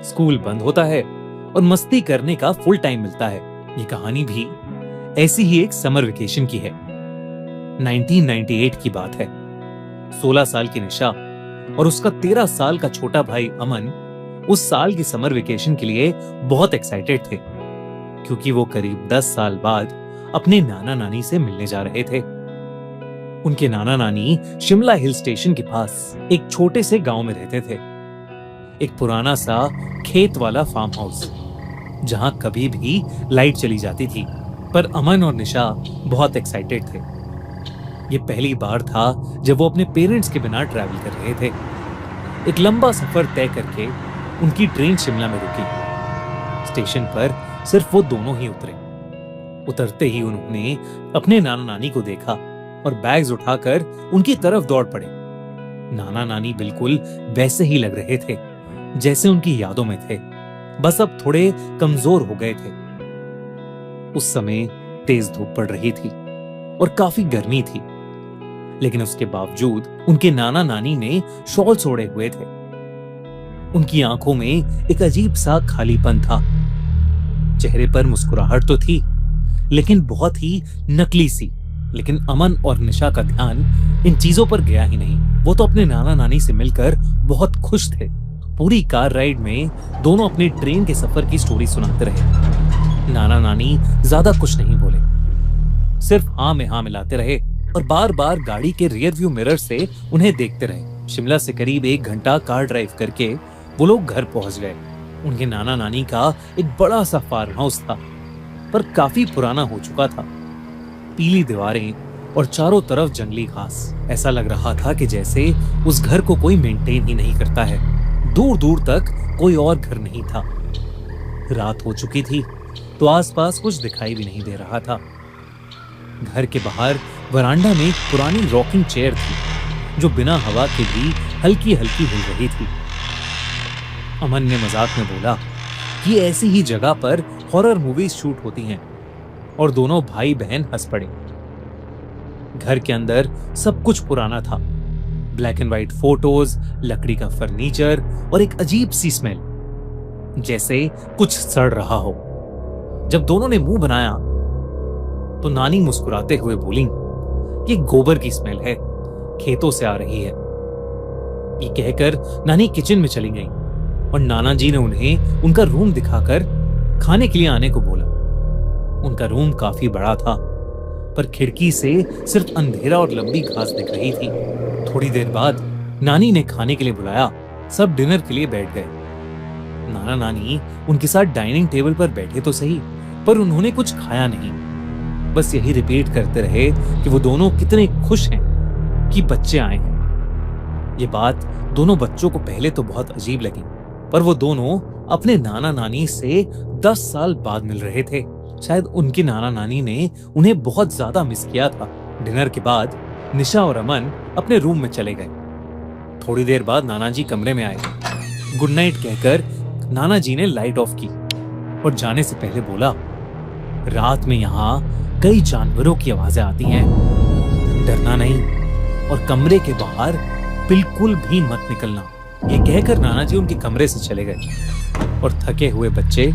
School बंद होता है और मस्ती करने का फुल टाइम मिलता है। ये कहानी भी ऐसी ही एक समर वेकेशन की है। 1998 की बात है। 16 साल की निशा और उसका 13 साल का छोटा भाई अमन उस साल की समर वेकेशन के लिए बहुत एक्साइटेड थे, क्योंकि वो करीब 10 साल बाद अपने नाना नानी से मिलने जा रहे थे। उनके नाना नानी शिमला हिल स्टेशन के पास एक छोटे से गांव में रहते थे। एक पुराना सा खेत वाला फार्म हाउस, जहां कभी भी लाइट चली जाती थी। पर अमन और निशा बहुत एक्साइटेड थे। ये पहली बार था जब वो अपने पेरेंट्स के बिना ट्रैवल कर रहे थे। एक लंबा सफर तय करके उनकी ट्रेन शिमला में रुकी। स्टेशन पर सिर्फ वो दोनों ही उतरे। उतरते ही उन्होंने अपने नाना नानी को देखा और बैग्स उठाकर उनकी तरफ दौड़ पड़े। नाना नानी बिल्कुल वैसे ही लग रहे थे जैसे उनकी यादों में थे, बस अब थोड़े कमजोर हो गए थे। उस समय तेज धूप पड़ रही थी और काफी गर्मी थी, लेकिन उसके बावजूद उनके नाना नानी ने शॉल ओढ़े हुए थे। उनकी आंखों में एक अजीब सा खालीपन था। चेहरे पर मुस्कुराहट तो थी, लेकिन बहुत ही नकली सी। लेकिन अमन और निशा का ध्यान इन चीजों पर गया ही नहीं। वो तो अपने नाना नानी से मिलकर बहुत खुश थे। पूरी कार राइड में दोनों अपने ट्रेन के सफर की स्टोरी सुनाते रहे। नाना नानी ज्यादा कुछ नहीं बोले, सिर्फ हाँ में हाँ मिलाते रहे और बार बार गाड़ी के रियर व्यू मिरर से उन्हें देखते रहे। शिमला से करीब 1 घंटा कार ड्राइव करके वो लोग घर पहुंच गए। उनके नाना नानी का एक बड़ा सा फार्म हाउस था, पर काफी पुराना हो चुका था। पीली दीवारें और चारों तरफ जंगली घास। ऐसा लग रहा था कि जैसे उस घर को कोई मेंटेन ही नहीं करता है। दूर दूर तक कोई और घर नहीं था। रात हो चुकी थी तो आसपास कुछ दिखाई भी नहीं दे रहा था। घर के बाहर वरांडा में एक पुरानी रॉकिंग चेयर थी, जो बिना हवा के भी हल्की हल्की हिल रही थी। अमन ने मजाक में बोला कि ऐसी ही जगह पर हॉरर मूवीज शूट होती हैं, और दोनों भाई बहन हंस पड़े। घर के अंदर सब कुछ पुराना था। ब्लैक एंड व्हाइट फोटोज, लकड़ी का फर्नीचर और एक अजीब सी स्मेल, जैसे कुछ सड़ रहा हो। जब दोनों ने मुंह बनाया तो नानी मुस्कुराते हुए बोली, ये गोबर की स्मेल है, खेतों से आ रही है। ये कहकर नानी किचन में चली गई और नाना जी ने उन्हें उनका रूम दिखाकर खाने के लिए आने को बोला। उनका रूम काफी बड़ा था, पर खिड़की से सिर्फ अंधेरा और लंबी घास दिख रही थी। थोड़ी देर बाद नानी ने खाने के लिए बुलाया। सब डिनर के लिए बैठ गए। नाना नानी उनके साथ डाइनिंग टेबल पर बैठे तो सही, पर उन्होंने कुछ खाया नहीं। बस यही रिपीट करते रहे कि वो दोनों कितने खुश हैं कि बच्चे आए हैं। ये बात दोनों बच्चों को पहले तो बहुत अजीब लगी, पर वो दोनों अपने नाना नानी से 10 साल बाद मिल रहे थे। शायद उनकी नाना नानी ने उन्हें बहुत ज्यादा मिस किया था। डिनर के बाद निशा और अमन अपने रूम में चले गए। थोड़ी देर बाद नाना जी कमरे में आए। गुड नाइट कहकर नाना जी ने लाइट ऑफ की और जाने से पहले बोला, रात में यहाँ कई जानवरों की आवाजें आती हैं, डरना नहीं और कमरे के बाहर बिल्कुल भी मत निकलना। ये कहकर नाना जी उनके कमरे से चले गए और थके हुए बच्चे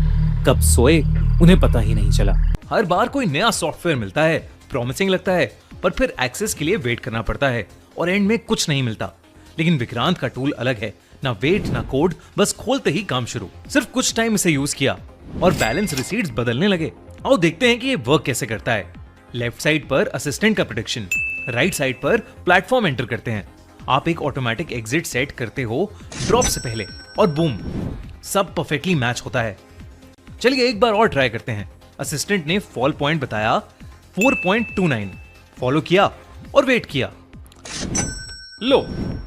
कब सोए उन्हें पता ही नहीं चला। हर बार कोई नया सॉफ्टवेयर मिलता है, प्रॉमिसिंग लगता है, पर फिर एक्सेस के लिए वेट करना पड़ता है और एंड में कुछ नहीं मिलता। लेकिन विक्रांत का टूल अलग है, ना वेट ना कोड, बस खोलते ही काम शुरू। सिर्फ कुछ टाइम इसे यूज किया और बैलेंस रिसीट्स बदलने लगे। आओ देखते हैं कि ये वर्क कैसे करता है। लेफ्ट साइड पर असिस्टेंट का प्रेडिक्शन, राइट साइड पर प्लेटफॉर्म एंटर करते हैं। आप एक ऑटोमेटिक एग्जिट सेट करते हो ड्रॉप से पहले और बूम, सब परफेक्टली मैच होता है। चलिए एक बार और ट्राई करते हैं। असिस्टेंट ने फॉल पॉइंट बताया 4.29, फॉलो किया और वेट किया। लो,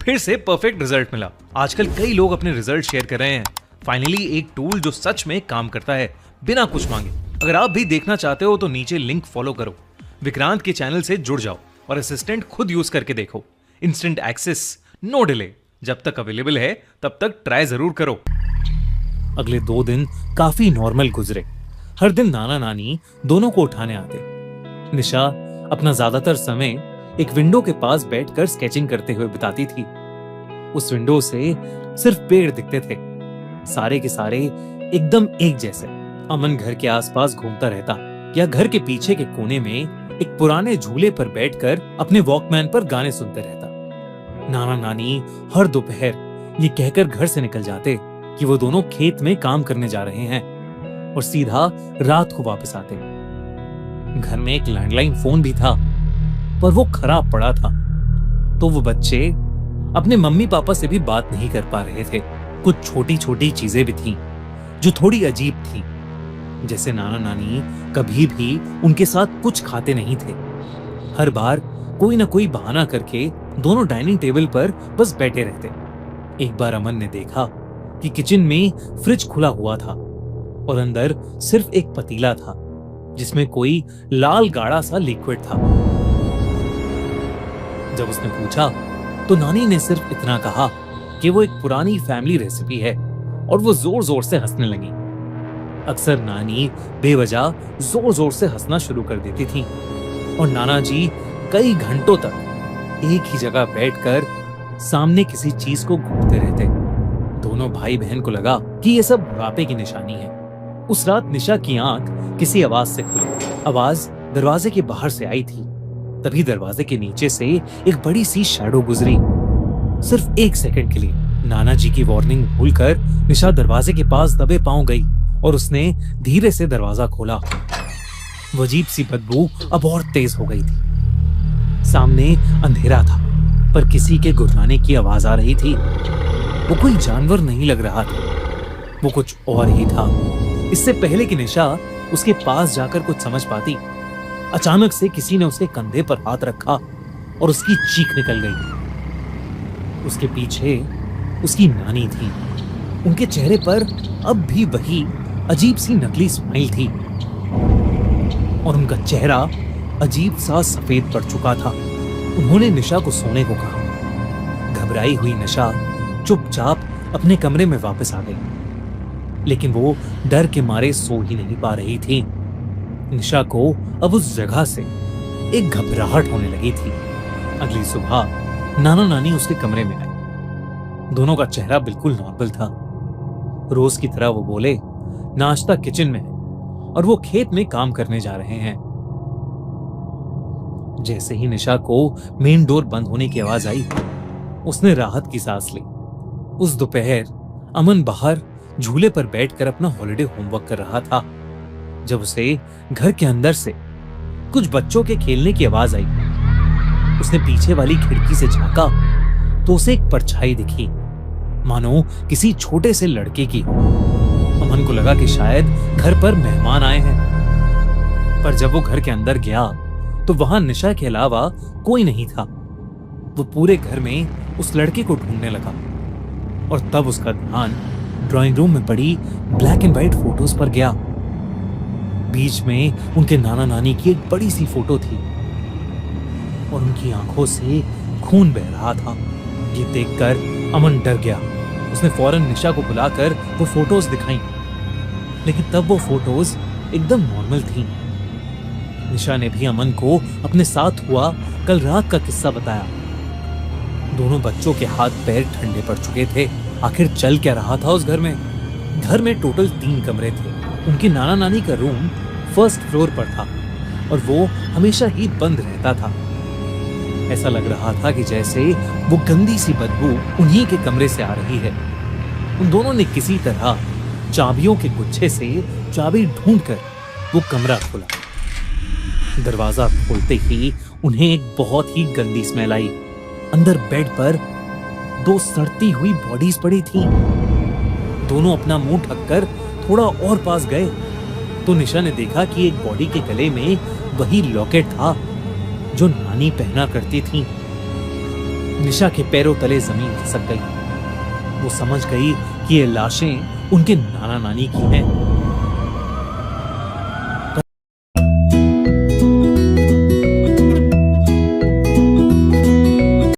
फिर से परफेक्ट रिजल्ट मिला। आजकल कई लोग अपने रिजल्ट शेयर कर रहे हैं। फाइनली एक टूल जो सच में काम करता है बिना कुछ मांगे। अगर आप भी देखना चाहते हो तो नीचे लिंक फॉलो करो, विक्रांत के चैनल से जुड़ जाओ और असिस्टेंट खुद यूज करके देखो। Instant access, no delay. जब तक अवेलेबल है तब तक ट्राई जरूर करो। अगले 2 दिन काफी नॉर्मल गुजरे। हर दिन नाना नानी दोनों को उठाने आते। निशा अपना ज्यादातर समय एक विंडो के पास बैठकर स्केचिंग करते हुए बिताती थी। उस विंडो से सिर्फ पेड़ दिखते थे सारे के सारे एकदम एक जैसे। अमन घर के आसपास घूमता रहता या घर के पीछे के कोने में एक पुराने झूले पर बैठकर अपने वॉकमैन पर गाने सुनते रहता। नाना नानी हर दोपहर ये कहकर घर से निकल जाते कि वो दोनों खेत में काम करने जा रहे हैं और सीधा रात को वापस आते। घर में एक लैंडलाइन फोन भी था, पर वो खराब पड़ा था, तो वो बच्चे अपने मम्मी पापा से भी बात नहीं कर पा रहे थे। कुछ छोटी छोटी चीजें भी थीं जो थोड़ी अजीब थीं, जैसे नाना नानी कभी भी उनके साथ कुछ खाते नहीं थे। हर बार कोई ना कोई बहाना करके दोनों डाइनिंग टेबल पर बस बैठे रहते। एक बार अमन ने देखा कि किचन में फ्रिज खुला हुआ था और अंदर सिर्फ एक पतीला था जिसमें कोई लाल गाढ़ा सा लिक्विड था। जब उसने पूछा तो नानी ने सिर्फ इतना कहा कि वो एक पुरानी फैमिली रेसिपी है और वो जोर जोर से हंसने लगी। अक्सर नानी बेवजह जोर जोर से हंसना शुरू कर देती थी और नाना जी कई घंटों तक एक ही जगह बैठकर सामने किसी चीज को घूरते रहते। दोनों भाई बहन को लगा कि ये सब बुढ़ापे की निशानी है। उस रात निशा की आंख किसी आवाज से खुली। आवाज दरवाजे के बाहर से आई थी। तभी दरवाजे के नीचे से एक बड़ी सी शैडो गुजरी। सिर्फ 1 सेकंड के लिए नाना जी की वार्निंग भूलकर निशा दरवाजे के पास दबे पांव गई और उसने धीरे से दरवाजा खोला। वो अजीब सी बदबू अब और तेज हो गई थी। सामने अंधेरा था, पर किसी के गुर्राने की आवाज आ रही थी। वो कोई जानवर नहीं लग रहा था, वो कुछ और ही था। इससे पहले कि निशा उसके पास जाकर कुछ समझ पाती, अचानक से किसी ने उसके कंधे पर हाथ रखा और उसकी चीख निकल गई। उसके पीछे उसकी नानी थी। उनके चेहरे पर अब भी वही अजीब सी नकली स्माइल थी और उनका चेहरा अजीब सा सफेद पड़ चुका था। उन्होंने निशा को सोने को कहा। घबराई हुई निशा चुपचाप अपने कमरे में वापस आ गई, लेकिन वो डर के मारे सो ही नहीं पा रही थी। निशा को अब उस जगह से एक घबराहट होने लगी थी। अगली सुबह नाना नानी उसके कमरे में आए। दोनों का चेहरा बिल्कुल नॉर्मल था। रोज की तरह वो बोले, नाश्ता किचन में है और वो खेत में काम करने जा रहे हैं। जैसे ही निशा को मेन डोर बंद होने की आवाज आई, उसने राहत की सांस ली। उस दोपहर अमन बाहर झूले पर बैठकर अपना हॉलिडे होमवर्क कर रहा था जब उसे घर के अंदर से कुछ बच्चों के खेलने की आवाज आई। उसने पीछे वाली खिड़की से झांका तो उसे एक परछाई दिखी, मानो किसी छोटे से लड़के की हो। अमन को लगा कि शायद घर पर मेहमान आए हैं, पर जब वो घर के अंदर गया तो वहां निशा के अलावा कोई नहीं था। वो पूरे घर में उस लड़के को ढूंढने लगा और तब उसका ध्यान ड्राइंग रूम में पड़ी ब्लैक एंड व्हाइट फोटोज पर गया। बीच में उनके नाना नानी की एक बड़ी सी फोटो थी और उनकी आंखों से खून बह रहा था। ये देखकर अमन डर गया। उसने फौरन निशा को बुलाकर वो फोटोज दिखाई, लेकिन तब वो फोटोज एकदम नॉर्मल थीं। निशा ने भी अमन को अपने साथ हुआ कल रात का किस्सा बताया। दोनों बच्चों के हाथ पैर ठंडे पड़ चुके थे। आखिर चल क्या रहा था उस घर में? घर में टोटल 3 कमरे थे। उनके नाना नानी का रूम फर्स्ट फ्लोर पर था और वो हमेशा ही बंद रहता था। ऐसा लग रहा था कि जैसे वो गंदी सी बदबू उन्हीं के कमरे से आ रही है। उन दोनों ने किसी तरह चाबियों के गुच्छे से चाबी ढूंढकर वो कमरा खोला। दरवाजा खोलते ही उन्हें एक बहुत ही गंदी स्मेल आई। अंदर बेड पर 2 सड़ती हुई बॉडीज पड़ी थीं। दोनों अपना मुंह ढककर थोड़ा और पास गए तो निशा ने देखा कि एक बॉडी के गले में वही लॉकेट था जो नानी पहना करती थी। निशा के पैरों तले जमीन खिसक गई। वो समझ गई कि ये लाशें उनके नाना नानी की हैं।